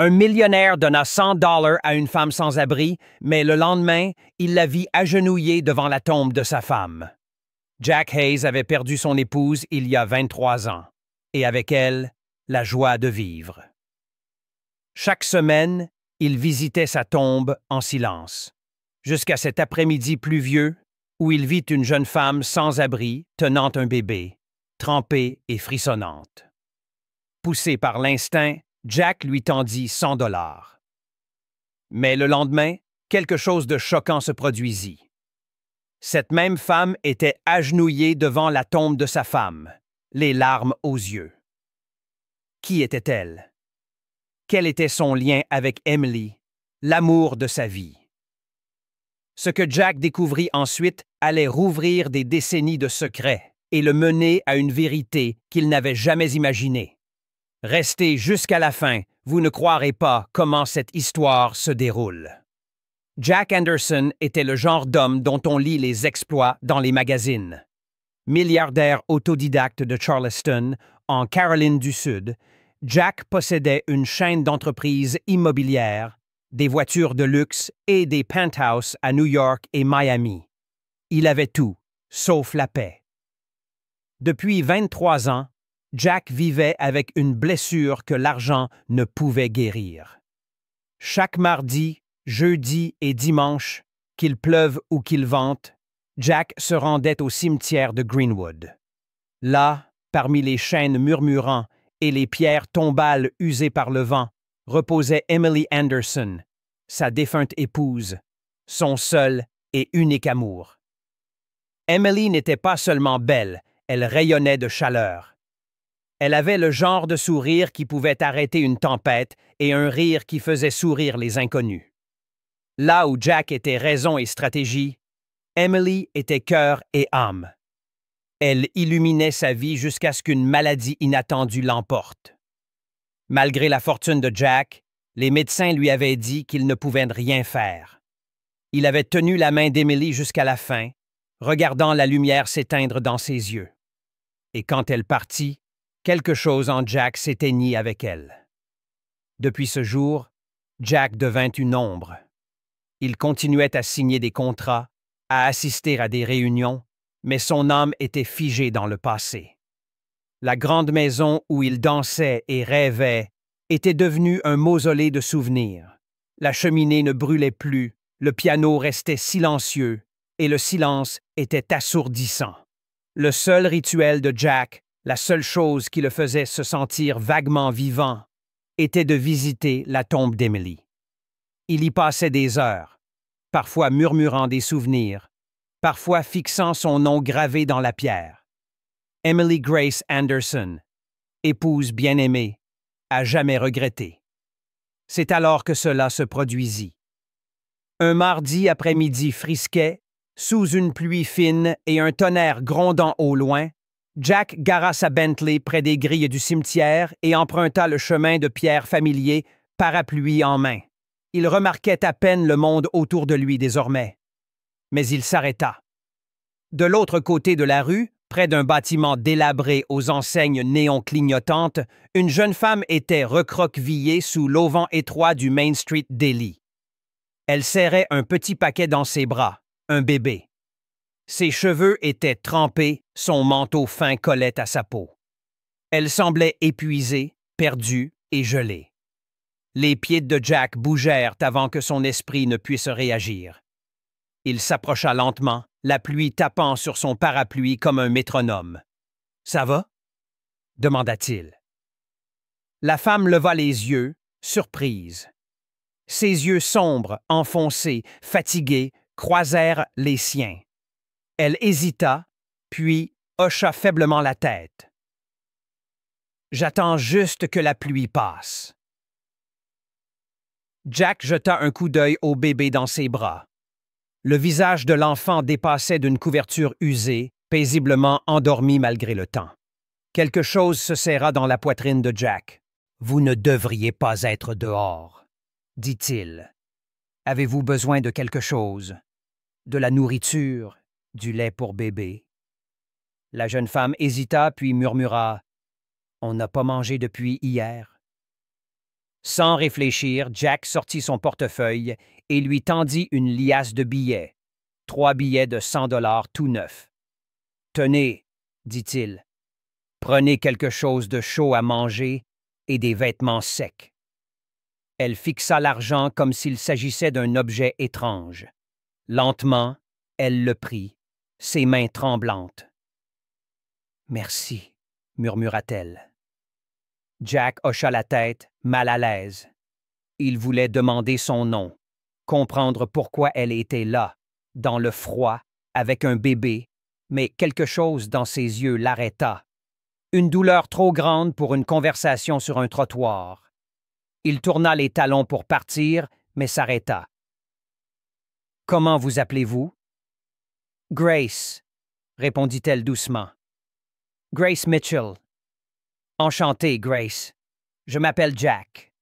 Un millionnaire donna 100 dollars à une femme sans abri, mais le lendemain, il la vit agenouillée devant la tombe de sa femme. Jack Hayes avait perdu son épouse il y a 23 ans, et avec elle, la joie de vivre. Chaque semaine, il visitait sa tombe en silence, jusqu'à cet après-midi pluvieux où il vit une jeune femme sans abri tenant un bébé, trempée et frissonnante. Poussé par l'instinct, Jack lui tendit 100 dollars. Mais le lendemain, quelque chose de choquant se produisit. Cette même femme était agenouillée devant la tombe de sa femme, les larmes aux yeux. Qui était-elle? Quel était son lien avec Emily, l'amour de sa vie? Ce que Jack découvrit ensuite allait rouvrir des décennies de secrets et le mener à une vérité qu'il n'avait jamais imaginée. Restez jusqu'à la fin, vous ne croirez pas comment cette histoire se déroule. Jack Anderson était le genre d'homme dont on lit les exploits dans les magazines. Milliardaire autodidacte de Charleston, en Caroline du Sud, Jack possédait une chaîne d'entreprises immobilières, des voitures de luxe et des penthouses à New York et Miami. Il avait tout, sauf la paix. Depuis 23 ans, Jack vivait avec une blessure que l'argent ne pouvait guérir. Chaque mardi, jeudi et dimanche, qu'il pleuve ou qu'il vente, Jack se rendait au cimetière de Greenwood. Là, parmi les chênes murmurants et les pierres tombales usées par le vent, reposait Emily Anderson, sa défunte épouse, son seul et unique amour. Emily n'était pas seulement belle, elle rayonnait de chaleur. Elle avait le genre de sourire qui pouvait arrêter une tempête et un rire qui faisait sourire les inconnus. Là où Jack était raison et stratégie, Emily était cœur et âme. Elle illuminait sa vie jusqu'à ce qu'une maladie inattendue l'emporte. Malgré la fortune de Jack, les médecins lui avaient dit qu'il ne pouvait rien faire. Il avait tenu la main d'Emily jusqu'à la fin, regardant la lumière s'éteindre dans ses yeux. Et quand elle partit, quelque chose en Jack s'éteignit avec elle. Depuis ce jour, Jack devint une ombre. Il continuait à signer des contrats, à assister à des réunions, mais son âme était figée dans le passé. La grande maison où il dansait et rêvait était devenue un mausolée de souvenirs. La cheminée ne brûlait plus, le piano restait silencieux et le silence était assourdissant. Le seul rituel de Jack, la seule chose qui le faisait se sentir vaguement vivant, était de visiter la tombe d'Emily. Il y passait des heures, parfois murmurant des souvenirs, parfois fixant son nom gravé dans la pierre. Emily Grace Anderson, épouse bien-aimée, à jamais regrettée. C'est alors que cela se produisit. Un mardi après-midi frisquet, sous une pluie fine et un tonnerre grondant au loin, Jack gara sa Bentley près des grilles du cimetière et emprunta le chemin de pierre familier, parapluie en main. Il remarquait à peine le monde autour de lui désormais. Mais il s'arrêta. De l'autre côté de la rue, près d'un bâtiment délabré aux enseignes néon clignotantes, une jeune femme était recroquevillée sous l'auvent étroit du Main Street Deli. Elle serrait un petit paquet dans ses bras, un bébé. Ses cheveux étaient trempés, son manteau fin collait à sa peau. Elle semblait épuisée, perdue et gelée. Les pieds de Jack bougèrent avant que son esprit ne puisse réagir. Il s'approcha lentement, la pluie tapant sur son parapluie comme un métronome. « Ça va? » demanda-t-il. La femme leva les yeux, surprise. Ses yeux sombres, enfoncés, fatigués, croisèrent les siens. Elle hésita, puis hocha faiblement la tête. « J'attends juste que la pluie passe. » Jack jeta un coup d'œil au bébé dans ses bras. Le visage de l'enfant dépassait d'une couverture usée, paisiblement endormi malgré le temps. Quelque chose se serra dans la poitrine de Jack. « Vous ne devriez pas être dehors, » dit-il. « Avez-vous besoin de quelque chose? De la nourriture, du lait pour bébé? » La jeune femme hésita puis murmura « On n'a pas mangé depuis hier. » Sans réfléchir, Jack sortit son portefeuille et lui tendit une liasse de billets, 3 billets de 100 $ tout neufs. « Tenez, dit-il, prenez quelque chose de chaud à manger et des vêtements secs. » Elle fixa l'argent comme s'il s'agissait d'un objet étrange. Lentement, elle le prit, ses mains tremblantes. « Merci, » murmura-t-elle. Jack hocha la tête, mal à l'aise. Il voulait demander son nom, comprendre pourquoi elle était là, dans le froid, avec un bébé, mais quelque chose dans ses yeux l'arrêta. Une douleur trop grande pour une conversation sur un trottoir. Il tourna les talons pour partir, mais s'arrêta. « Comment vous appelez-vous? »« Grace, » répondit-elle doucement. « Grace Mitchell. »« Enchanté, Grace. Je m'appelle Jack. »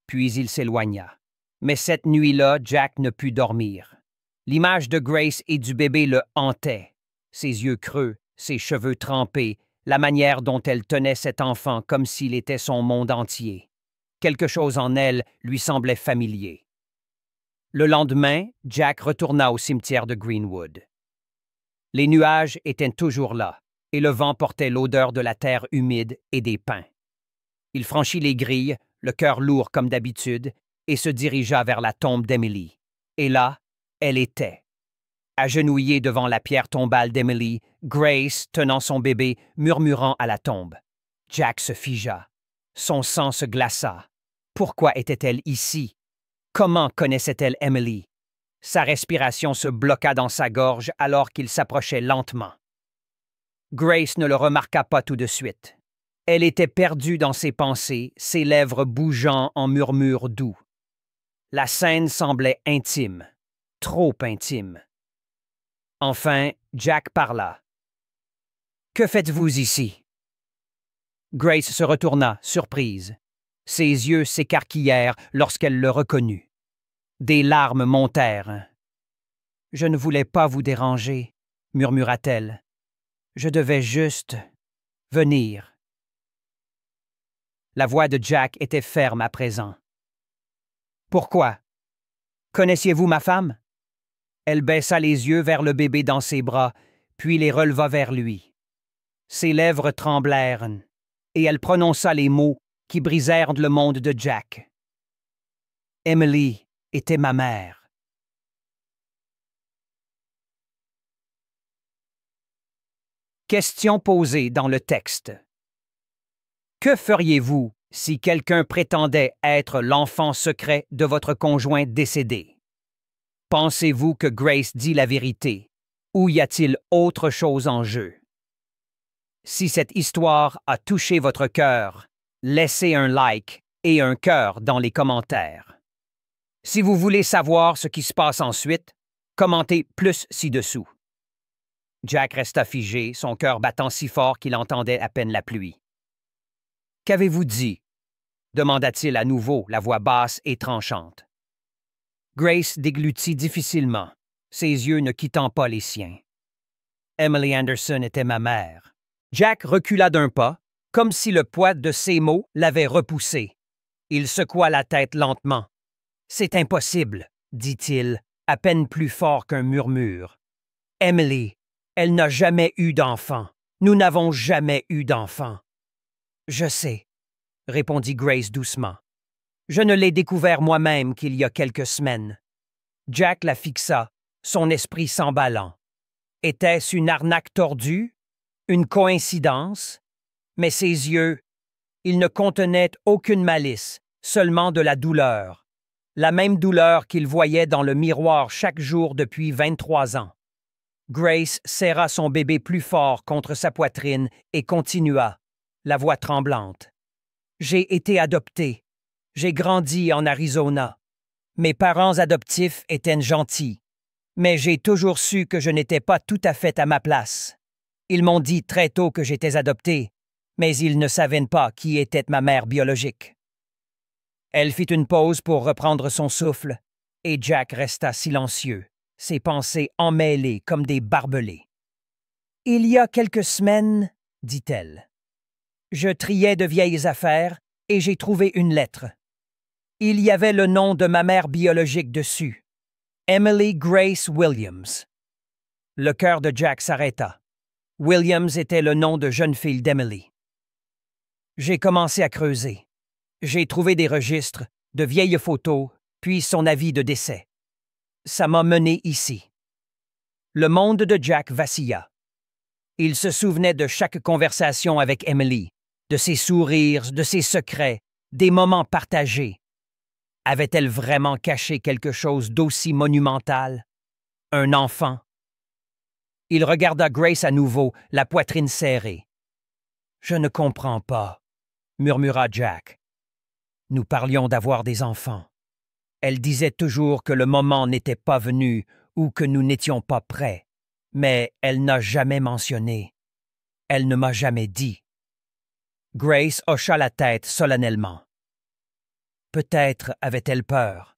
Puis il s'éloigna. Mais cette nuit-là, Jack ne put dormir. L'image de Grace et du bébé le hantait. Ses yeux creux, ses cheveux trempés, la manière dont elle tenait cet enfant comme s'il était son monde entier. Quelque chose en elle lui semblait familier. Le lendemain, Jack retourna au cimetière de Greenwood. Les nuages étaient toujours là, et le vent portait l'odeur de la terre humide et des pins. Il franchit les grilles, le cœur lourd comme d'habitude, et se dirigea vers la tombe d'Emily. Et là, elle était. Agenouillée devant la pierre tombale d'Emily, Grace, tenant son bébé, murmurant à la tombe. Jack se figea. Son sang se glaça. Pourquoi était-elle ici? Comment connaissait-elle Emily? Sa respiration se bloqua dans sa gorge alors qu'il s'approchait lentement. Grace ne le remarqua pas tout de suite. Elle était perdue dans ses pensées, ses lèvres bougeant en murmures doux. La scène semblait intime, trop intime. Enfin, Jack parla. « Que faites-vous ici? » Grace se retourna, surprise. Ses yeux s'écarquillèrent lorsqu'elle le reconnut. Des larmes montèrent. « Je ne voulais pas vous déranger, » murmura-t-elle. « Je devais juste venir. » La voix de Jack était ferme à présent. « Pourquoi? Connaissiez-vous ma femme? » Elle baissa les yeux vers le bébé dans ses bras, puis les releva vers lui. Ses lèvres tremblèrent, et elle prononça les mots qui brisèrent le monde de Jack. « Emily était ma mère. » Question posée dans le texte. Que feriez-vous si quelqu'un prétendait être l'enfant secret de votre conjoint décédé? Pensez-vous que Grace dit la vérité, ou y a-t-il autre chose en jeu? Si cette histoire a touché votre cœur, laissez un like et un cœur dans les commentaires. Si vous voulez savoir ce qui se passe ensuite, commentez plus ci-dessous. Jack resta figé, son cœur battant si fort qu'il entendait à peine la pluie. « Qu'avez-vous dit? » demanda-t-il à nouveau, la voix basse et tranchante. Grace déglutit difficilement, ses yeux ne quittant pas les siens. « Emily Anderson était ma mère. » Jack recula d'un pas, comme si le poids de ses mots l'avait repoussé. Il secoua la tête lentement. « C'est impossible, » dit-il, à peine plus fort qu'un murmure. « Emily, elle n'a jamais eu d'enfant. Nous n'avons jamais eu d'enfant. »« Je sais, » répondit Grace doucement. « Je ne l'ai découvert moi-même qu'il y a quelques semaines. » Jack la fixa, son esprit s'emballant. Était-ce une arnaque tordue? Une coïncidence? Mais ses yeux, ils ne contenaient aucune malice, seulement de la douleur. La même douleur qu'il voyait dans le miroir chaque jour depuis 23 ans. Grace serra son bébé plus fort contre sa poitrine et continua, la voix tremblante. « J'ai été adoptée. J'ai grandi en Arizona. Mes parents adoptifs étaient gentils, mais j'ai toujours su que je n'étais pas tout à fait à ma place. Ils m'ont dit très tôt que j'étais adoptée, mais ils ne savaient pas qui était ma mère biologique. » Elle fit une pause pour reprendre son souffle, et Jack resta silencieux, ses pensées emmêlées comme des barbelés. « Il y a quelques semaines, » dit-elle, « je triais de vieilles affaires et j'ai trouvé une lettre. Il y avait le nom de ma mère biologique dessus. Emily Grace Williams. Le cœur de Jack s'arrêta. Williams était le nom de jeune fille d'Emily. J'ai commencé à creuser. J'ai trouvé des registres, de vieilles photos, puis son avis de décès. Ça m'a mené ici. Le monde de Jack vacilla. Il se souvenait de chaque conversation avec Emily, de ses sourires, de ses secrets, des moments partagés. Avait-elle vraiment caché quelque chose d'aussi monumental? Un enfant? Il regarda Grace à nouveau, la poitrine serrée. « Je ne comprends pas, » murmura Jack. Nous parlions d'avoir des enfants. Elle disait toujours que le moment n'était pas venu ou que nous n'étions pas prêts, mais elle n'a jamais mentionné. Elle ne m'a jamais dit. Grace hocha la tête solennellement. Peut-être avait-elle peur.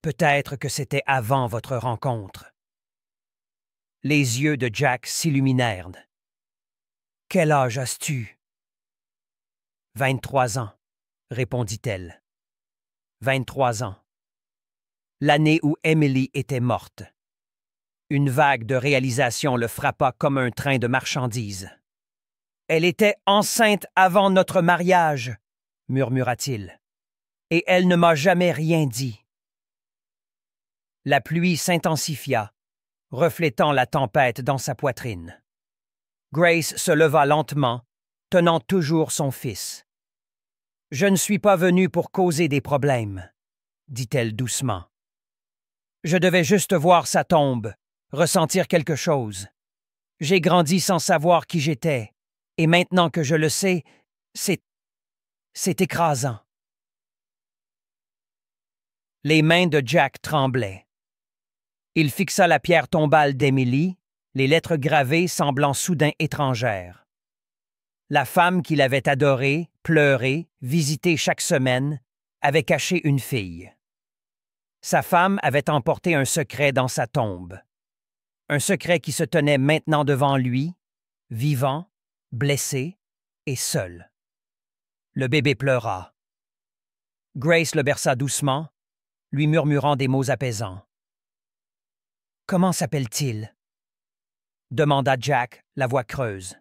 Peut-être que c'était avant votre rencontre. Les yeux de Jack s'illuminèrent. « Quel âge as-tu? » « 23 ans, » répondit-elle. 23 ans. L'année où Emily était morte. Une vague de réalisation le frappa comme un train de marchandises. « Elle était enceinte avant notre mariage, » murmura-t-il. « Et elle ne m'a jamais rien dit. » La pluie s'intensifia, reflétant la tempête dans sa poitrine. Grace se leva lentement, tenant toujours son fils. « Je ne suis pas venue pour causer des problèmes, » dit-elle doucement. « Je devais juste voir sa tombe, ressentir quelque chose. J'ai grandi sans savoir qui j'étais, et maintenant que je le sais, c'est écrasant. » Les mains de Jack tremblaient. Il fixa la pierre tombale d'Emily, les lettres gravées semblant soudain étrangères. La femme qu'il avait adorée, pleurée, visitée chaque semaine, avait caché une fille. Sa femme avait emporté un secret dans sa tombe. Un secret qui se tenait maintenant devant lui, vivant, blessé et seul. Le bébé pleura. Grace le berça doucement, lui murmurant des mots apaisants. « Comment s'appelle-t-il? » demanda Jack, la voix creuse.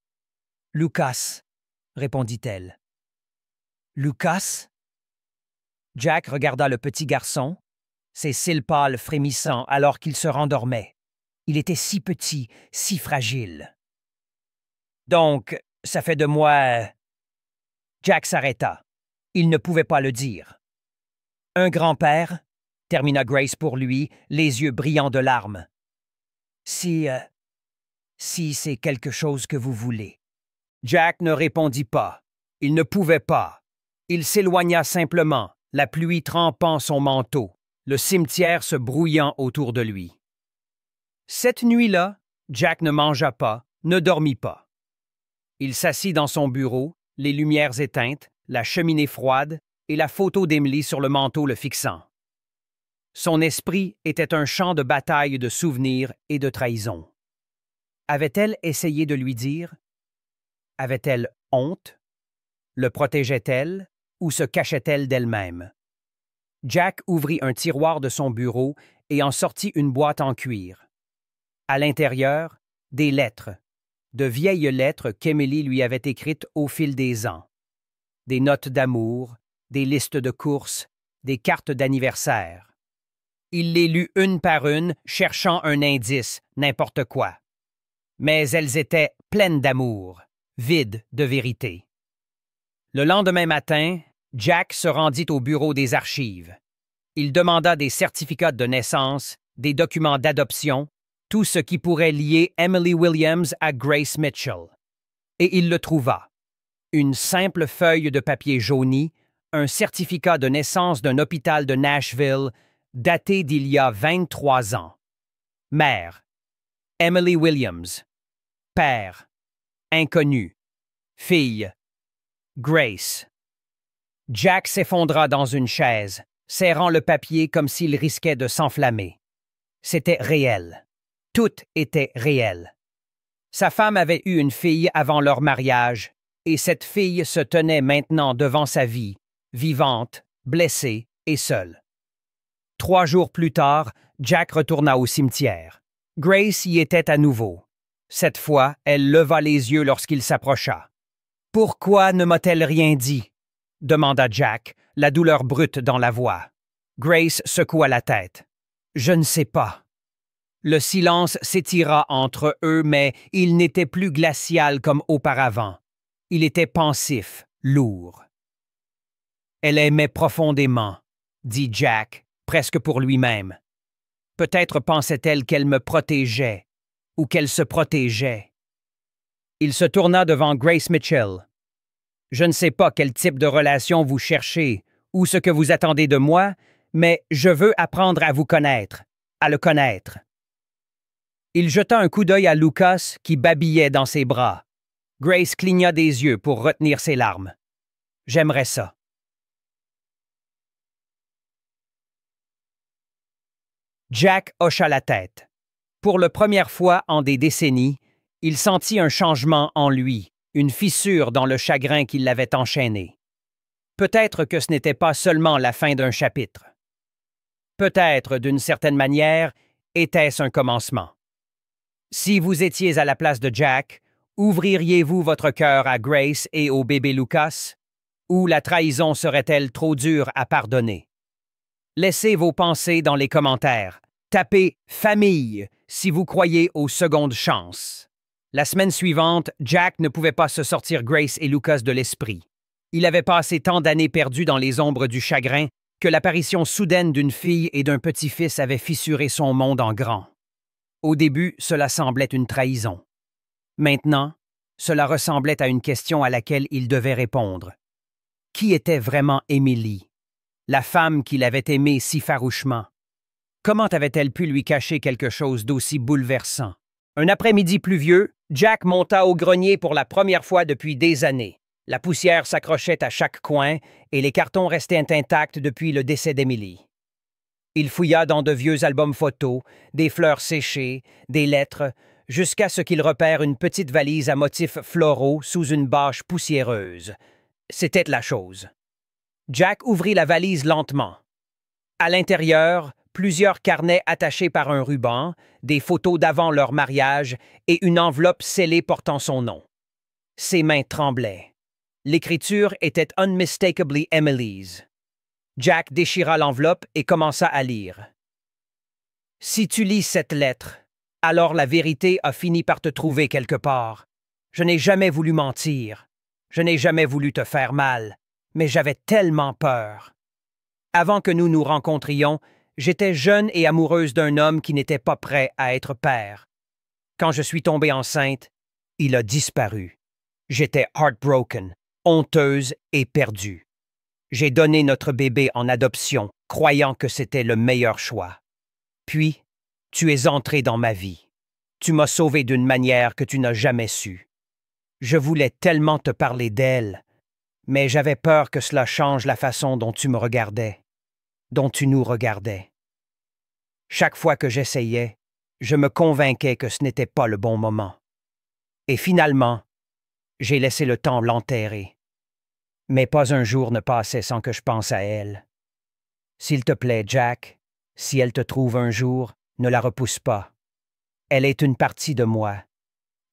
« Lucas, » répondit-elle. « Lucas? » Jack regarda le petit garçon, ses cils pâles frémissant alors qu'il se rendormait. Il était si petit, si fragile. « Donc, ça fait de moi... » Jack s'arrêta. Il ne pouvait pas le dire. « Un grand-père, » termina Grace pour lui, les yeux brillants de larmes. « Si c'est quelque chose que vous voulez. » Jack ne répondit pas. Il ne pouvait pas. Il s'éloigna simplement, la pluie trempant son manteau, le cimetière se brouillant autour de lui. Cette nuit-là, Jack ne mangea pas, ne dormit pas. Il s'assit dans son bureau, les lumières éteintes, la cheminée froide et la photo d'Emily sur le manteau le fixant. Son esprit était un champ de bataille de souvenirs et de trahison. Avait-elle essayé de lui dire? Avait-elle honte? Le protégeait-elle ou se cachait-elle d'elle-même? Jack ouvrit un tiroir de son bureau et en sortit une boîte en cuir. À l'intérieur, des lettres, de vieilles lettres qu'Emily lui avait écrites au fil des ans. Des notes d'amour, des listes de courses, des cartes d'anniversaire. Il les lut une par une, cherchant un indice, n'importe quoi. Mais elles étaient pleines d'amour, vides de vérité. Le lendemain matin, Jack se rendit au bureau des archives. Il demanda des certificats de naissance, des documents d'adoption, tout ce qui pourrait lier Emily Williams à Grace Mitchell. Et il le trouva. Une simple feuille de papier jauni, un certificat de naissance d'un hôpital de Nashville, daté d'il y a 23 ans. Mère, Emily Williams. Père, inconnu. Fille, Grace. Jack s'effondra dans une chaise, serrant le papier comme s'il risquait de s'enflammer. C'était réel. Tout était réel. Sa femme avait eu une fille avant leur mariage, et cette fille se tenait maintenant devant sa vie, vivante, blessé et seul. 3 jours plus tard, Jack retourna au cimetière. Grace y était à nouveau. Cette fois, elle leva les yeux lorsqu'il s'approcha. « Pourquoi ne m'a-t-elle rien dit? » demanda Jack, la douleur brute dans la voix. Grace secoua la tête. « Je ne sais pas. » Le silence s'étira entre eux, mais il n'était plus glacial comme auparavant. Il était pensif, lourd. « Elle aimait profondément, » dit Jack, presque pour lui-même. Peut-être pensait-elle qu'elle me protégeait, ou qu'elle se protégeait. Il se tourna devant Grace Mitchell. « Je ne sais pas quel type de relation vous cherchez, ou ce que vous attendez de moi, mais je veux apprendre à vous connaître, à le connaître. » Il jeta un coup d'œil à Lucas qui babillait dans ses bras. Grace cligna des yeux pour retenir ses larmes. « J'aimerais ça. » Jack hocha la tête. Pour la première fois en des décennies, il sentit un changement en lui, une fissure dans le chagrin qui l'avait enchaîné. Peut-être que ce n'était pas seulement la fin d'un chapitre. Peut-être, d'une certaine manière, était-ce un commencement. Si vous étiez à la place de Jack, ouvririez-vous votre cœur à Grace et au bébé Lucas? Ou la trahison serait-elle trop dure à pardonner? Laissez vos pensées dans les commentaires. Tapez « Famille » si vous croyez aux secondes chances. La semaine suivante, Jack ne pouvait pas se sortir Grace et Lucas de l'esprit. Il avait passé tant d'années perdues dans les ombres du chagrin que l'apparition soudaine d'une fille et d'un petit-fils avait fissuré son monde en grand. Au début, cela semblait une trahison. Maintenant, cela ressemblait à une question à laquelle il devait répondre. Qui était vraiment Emily, la femme qu'il avait aimée si farouchement? Comment avait-elle pu lui cacher quelque chose d'aussi bouleversant? Un après-midi pluvieux, Jack monta au grenier pour la première fois depuis des années. La poussière s'accrochait à chaque coin et les cartons restaient intacts depuis le décès d'Emily. Il fouilla dans de vieux albums photos, des fleurs séchées, des lettres, jusqu'à ce qu'il repère une petite valise à motifs floraux sous une bâche poussiéreuse. C'était la chose. Jack ouvrit la valise lentement. À l'intérieur, plusieurs carnets attachés par un ruban, des photos d'avant leur mariage et une enveloppe scellée portant son nom. Ses mains tremblaient. L'écriture était unmistakably Emily's. Jack déchira l'enveloppe et commença à lire. « Si tu lis cette lettre, alors la vérité a fini par te trouver quelque part. Je n'ai jamais voulu mentir. Je n'ai jamais voulu te faire mal, mais j'avais tellement peur. Avant que nous nous rencontrions, j'étais jeune et amoureuse d'un homme qui n'était pas prêt à être père. Quand je suis tombée enceinte, il a disparu. J'étais heartbroken, honteuse et perdue. J'ai donné notre bébé en adoption, croyant que c'était le meilleur choix. Puis, tu es entré dans ma vie. Tu m'as sauvée d'une manière que tu n'as jamais su. Je voulais tellement te parler d'elle, mais j'avais peur que cela change la façon dont tu me regardais, dont tu nous regardais. Chaque fois que j'essayais, je me convainquais que ce n'était pas le bon moment. Et finalement, j'ai laissé le temps l'enterrer. Mais pas un jour ne passait sans que je pense à elle. S'il te plaît, Jack, si elle te trouve un jour, ne la repousse pas. Elle est une partie de moi.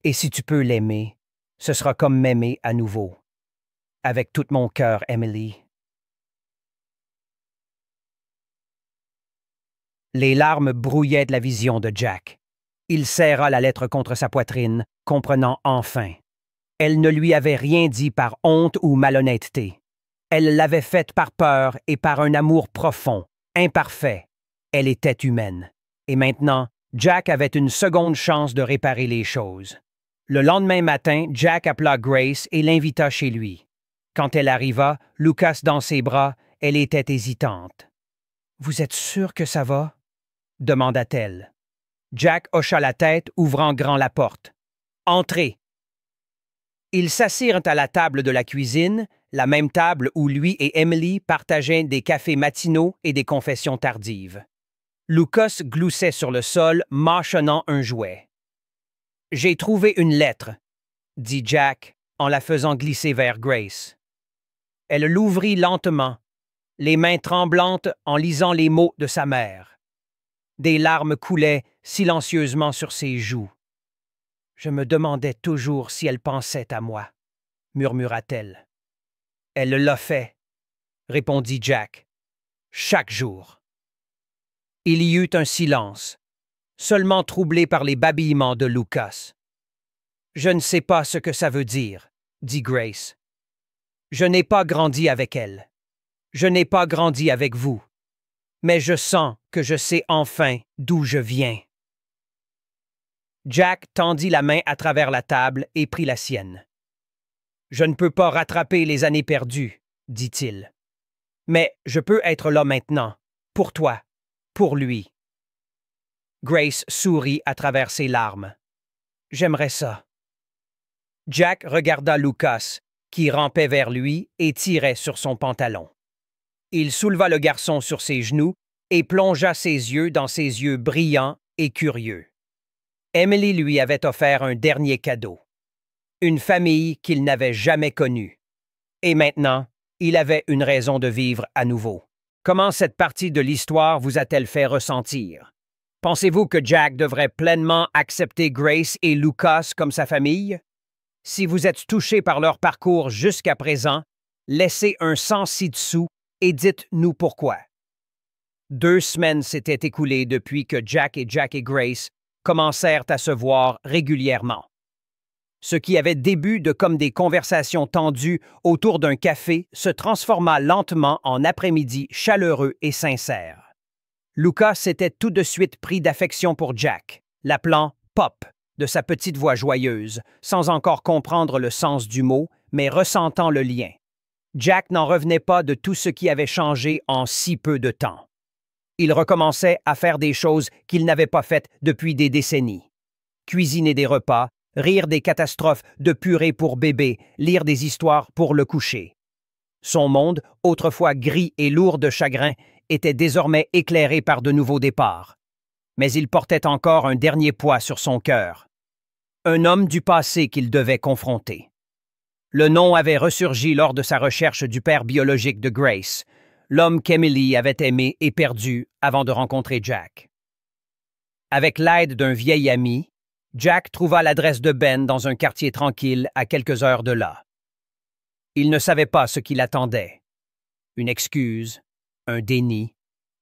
Et si tu peux l'aimer, ce sera comme m'aimer à nouveau. Avec tout mon cœur, Emily. » Les larmes brouillaient de la vision de Jack. Il serra la lettre contre sa poitrine, comprenant enfin. Elle ne lui avait rien dit par honte ou malhonnêteté. Elle l'avait faite par peur et par un amour profond, imparfait. Elle était humaine. Et maintenant, Jack avait une seconde chance de réparer les choses. Le lendemain matin, Jack appela Grace et l'invita chez lui. Quand elle arriva, Lucas dans ses bras, elle était hésitante. « Vous êtes sûr que ça va? » demanda-t-elle. Jack hocha la tête, ouvrant grand la porte. « Entrez !» Ils s'assirent à la table de la cuisine, la même table où lui et Emily partageaient des cafés matinaux et des confessions tardives. Lucas gloussait sur le sol, mâchonnant un jouet. « J'ai trouvé une lettre, » dit Jack en la faisant glisser vers Grace. Elle l'ouvrit lentement, les mains tremblantes en lisant les mots de sa mère. Des larmes coulaient silencieusement sur ses joues. « Je me demandais toujours si elle pensait à moi, » murmura-t-elle. « Elle l'a fait, » répondit Jack. « Chaque jour. » Il y eut un silence, seulement troublé par les babillements de Lucas. « Je ne sais pas ce que ça veut dire, » dit Grace. « Je n'ai pas grandi avec elle. Je n'ai pas grandi avec vous. Mais je sens que je sais enfin d'où je viens. » Jack tendit la main à travers la table et prit la sienne. « Je ne peux pas rattraper les années perdues, » dit-il. « Mais je peux être là maintenant, pour toi, pour lui. » Grace sourit à travers ses larmes. « J'aimerais ça. » Jack regarda Lucas, qui rampait vers lui et tirait sur son pantalon. Il souleva le garçon sur ses genoux et plongea ses yeux dans ses yeux brillants et curieux. Emily lui avait offert un dernier cadeau. Une famille qu'il n'avait jamais connue. Et maintenant, il avait une raison de vivre à nouveau. Comment cette partie de l'histoire vous a-t-elle fait ressentir? Pensez-vous que Jack devrait pleinement accepter Grace et Lucas comme sa famille? Si vous êtes touché par leur parcours jusqu'à présent, laissez un 100 ci-dessous et dites-nous pourquoi. 2 semaines s'étaient écoulées depuis que Jack et Grace commencèrent à se voir régulièrement. Ce qui avait début de comme des conversations tendues autour d'un café se transforma lentement en après-midi chaleureux et sincère. Lucas s'était tout de suite pris d'affection pour Jack, l'appelant « Pop » de sa petite voix joyeuse, sans encore comprendre le sens du mot, mais ressentant le lien. Jack n'en revenait pas de tout ce qui avait changé en si peu de temps. Il recommençait à faire des choses qu'il n'avait pas faites depuis des décennies. Cuisiner des repas, rire des catastrophes de purée pour bébé, lire des histoires pour le coucher. Son monde, autrefois gris et lourd de chagrin, était désormais éclairé par de nouveaux départs. Mais il portait encore un dernier poids sur son cœur. Un homme du passé qu'il devait confronter. Le nom avait ressurgi lors de sa recherche du père biologique de Grace, l'homme qu'Emily avait aimé et perdu avant de rencontrer Jack. Avec l'aide d'un vieil ami, Jack trouva l'adresse de Ben dans un quartier tranquille à quelques heures de là. Il ne savait pas ce qui l'attendait. Une excuse, un déni,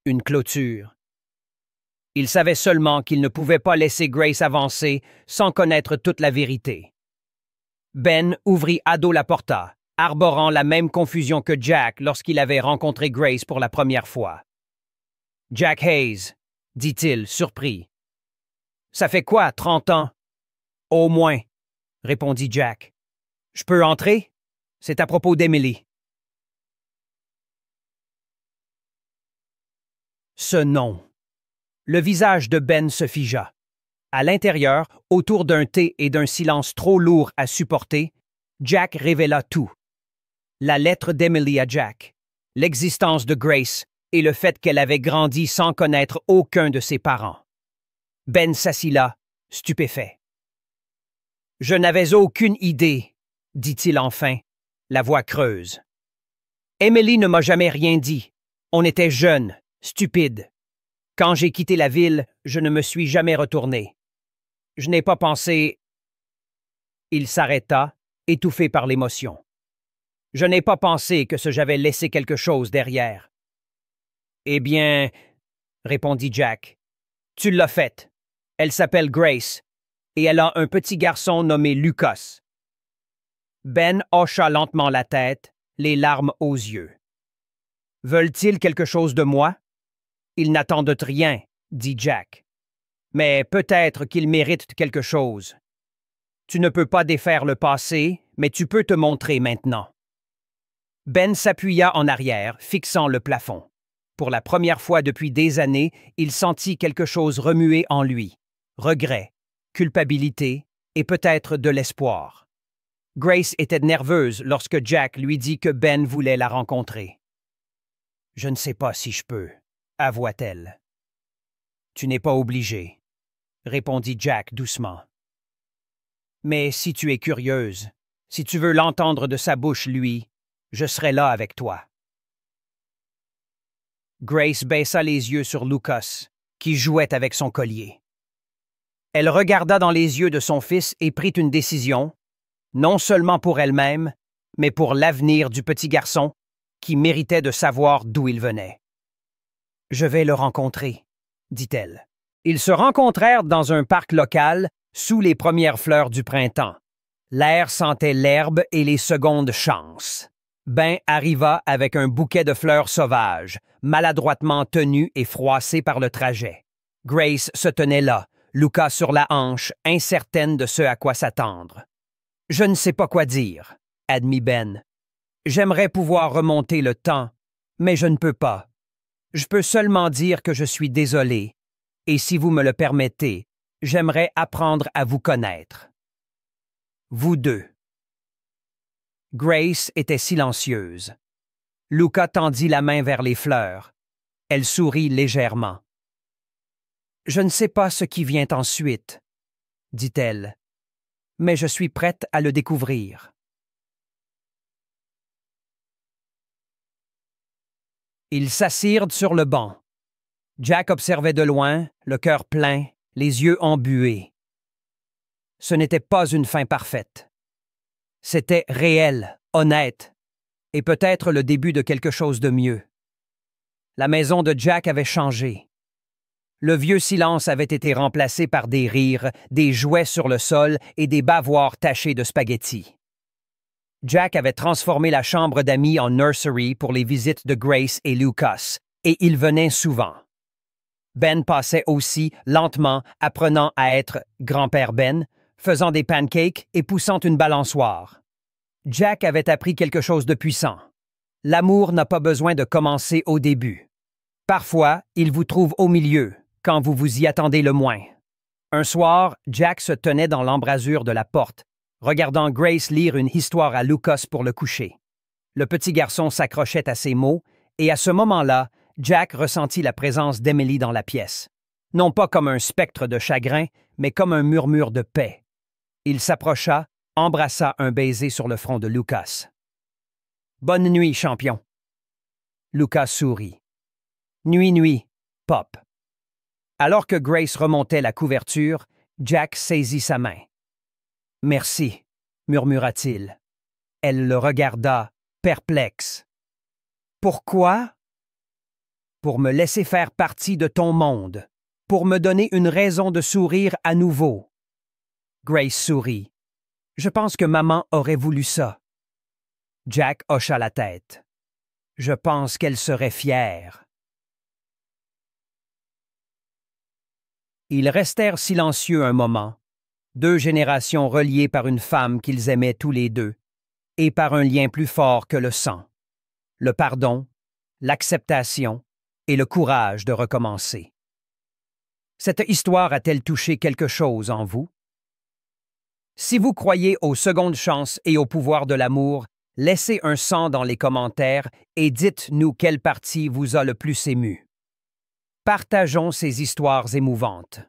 une clôture. Il savait seulement qu'il ne pouvait pas laisser Grace avancer sans connaître toute la vérité. Ben ouvrit à dos la porta, arborant la même confusion que Jack lorsqu'il avait rencontré Grace pour la première fois. « Jack Hayes, » dit-il, surpris. « Ça fait quoi, 30 ans? »« Au moins, » répondit Jack. « Je peux entrer? C'est à propos d'Emily. » Ce nom. Le visage de Ben se figea. À l'intérieur, autour d'un thé et d'un silence trop lourd à supporter, Jack révéla tout. La lettre d'Emily à Jack, l'existence de Grace et le fait qu'elle avait grandi sans connaître aucun de ses parents. Ben s'assit là, stupéfait. « Je n'avais aucune idée, » dit-il enfin, la voix creuse. « Emily ne m'a jamais rien dit. On était jeunes, stupides. Quand j'ai quitté la ville, je ne me suis jamais retourné. Je n'ai pas pensé... » Il s'arrêta, étouffé par l'émotion. « Je n'ai pas pensé que j'avais laissé quelque chose derrière. »« Eh bien, » répondit Jack, « tu l'as faite. Elle s'appelle Grace, et elle a un petit garçon nommé Lucas. » Ben hocha lentement la tête, les larmes aux yeux. « Veulent-ils quelque chose de moi? »« Ils n'attendent rien, » dit Jack. « Mais peut-être qu'ils méritent quelque chose. Tu ne peux pas défaire le passé, mais tu peux te montrer maintenant. » Ben s'appuya en arrière, fixant le plafond. Pour la première fois depuis des années, il sentit quelque chose remuer en lui. Regret, culpabilité et peut-être de l'espoir. Grace était nerveuse lorsque Jack lui dit que Ben voulait la rencontrer. « Je ne sais pas si je peux, » avoua-t-elle. « Tu n'es pas obligé, » répondit Jack doucement. « Mais si tu es curieuse, si tu veux l'entendre de sa bouche, lui, je serai là avec toi. » Grace baissa les yeux sur Lucas, qui jouait avec son collier. Elle regarda dans les yeux de son fils et prit une décision, non seulement pour elle-même, mais pour l'avenir du petit garçon qui méritait de savoir d'où il venait. « Je vais le rencontrer, » dit-elle. Ils se rencontrèrent dans un parc local sous les premières fleurs du printemps. L'air sentait l'herbe et les secondes chances. Ben arriva avec un bouquet de fleurs sauvages, maladroitement tenu et froissé par le trajet. Grace se tenait là, Lucas sur la hanche, incertaine de ce à quoi s'attendre. « Je ne sais pas quoi dire, » admit Ben. « J'aimerais pouvoir remonter le temps, mais je ne peux pas. Je peux seulement dire que je suis désolé, et si vous me le permettez, j'aimerais apprendre à vous connaître. Vous deux. » Grace était silencieuse. Lucas tendit la main vers les fleurs. Elle sourit légèrement. « Je ne sais pas ce qui vient ensuite, » dit-elle, « mais je suis prête à le découvrir. » Ils s'assirent sur le banc. Jack observait de loin, le cœur plein, les yeux embués. Ce n'était pas une fin parfaite. C'était réel, honnête, et peut-être le début de quelque chose de mieux. La maison de Jack avait changé. Le vieux silence avait été remplacé par des rires, des jouets sur le sol et des bavoirs tachés de spaghettis. Jack avait transformé la chambre d'amis en nursery pour les visites de Grace et Lucas, et il venait souvent. Ben passait aussi, lentement, apprenant à être grand-père Ben, faisant des pancakes et poussant une balançoire. Jack avait appris quelque chose de puissant. L'amour n'a pas besoin de commencer au début. Parfois, il vous trouve au milieu, quand vous vous y attendez le moins. Un soir, Jack se tenait dans l'embrasure de la porte, regardant Grace lire une histoire à Lucas pour le coucher. Le petit garçon s'accrochait à ses mots, et à ce moment-là, Jack ressentit la présence d'Emily dans la pièce. Non pas comme un spectre de chagrin, mais comme un murmure de paix. Il s'approcha, embrassa un baiser sur le front de Lucas. « Bonne nuit, champion. » Lucas sourit. « Nuit, nuit, Pop. » Alors que Grace remontait la couverture, Jack saisit sa main. « Merci, » murmura-t-il. Elle le regarda, perplexe. « Pourquoi? » « Pour me laisser faire partie de ton monde, pour me donner une raison de sourire à nouveau. » Grace sourit. « Je pense que maman aurait voulu ça. » Jack hocha la tête. « Je pense qu'elle serait fière. » Ils restèrent silencieux un moment, deux générations reliées par une femme qu'ils aimaient tous les deux, et par un lien plus fort que le sang. Le pardon, l'acceptation et le courage de recommencer. Cette histoire a-t-elle touché quelque chose en vous? Si vous croyez aux secondes chances et au pouvoir de l'amour, laissez un 100 dans les commentaires et dites-nous quelle partie vous a le plus ému. Partageons ces histoires émouvantes.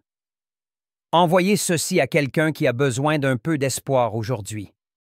Envoyez ceci à quelqu'un qui a besoin d'un peu d'espoir aujourd'hui.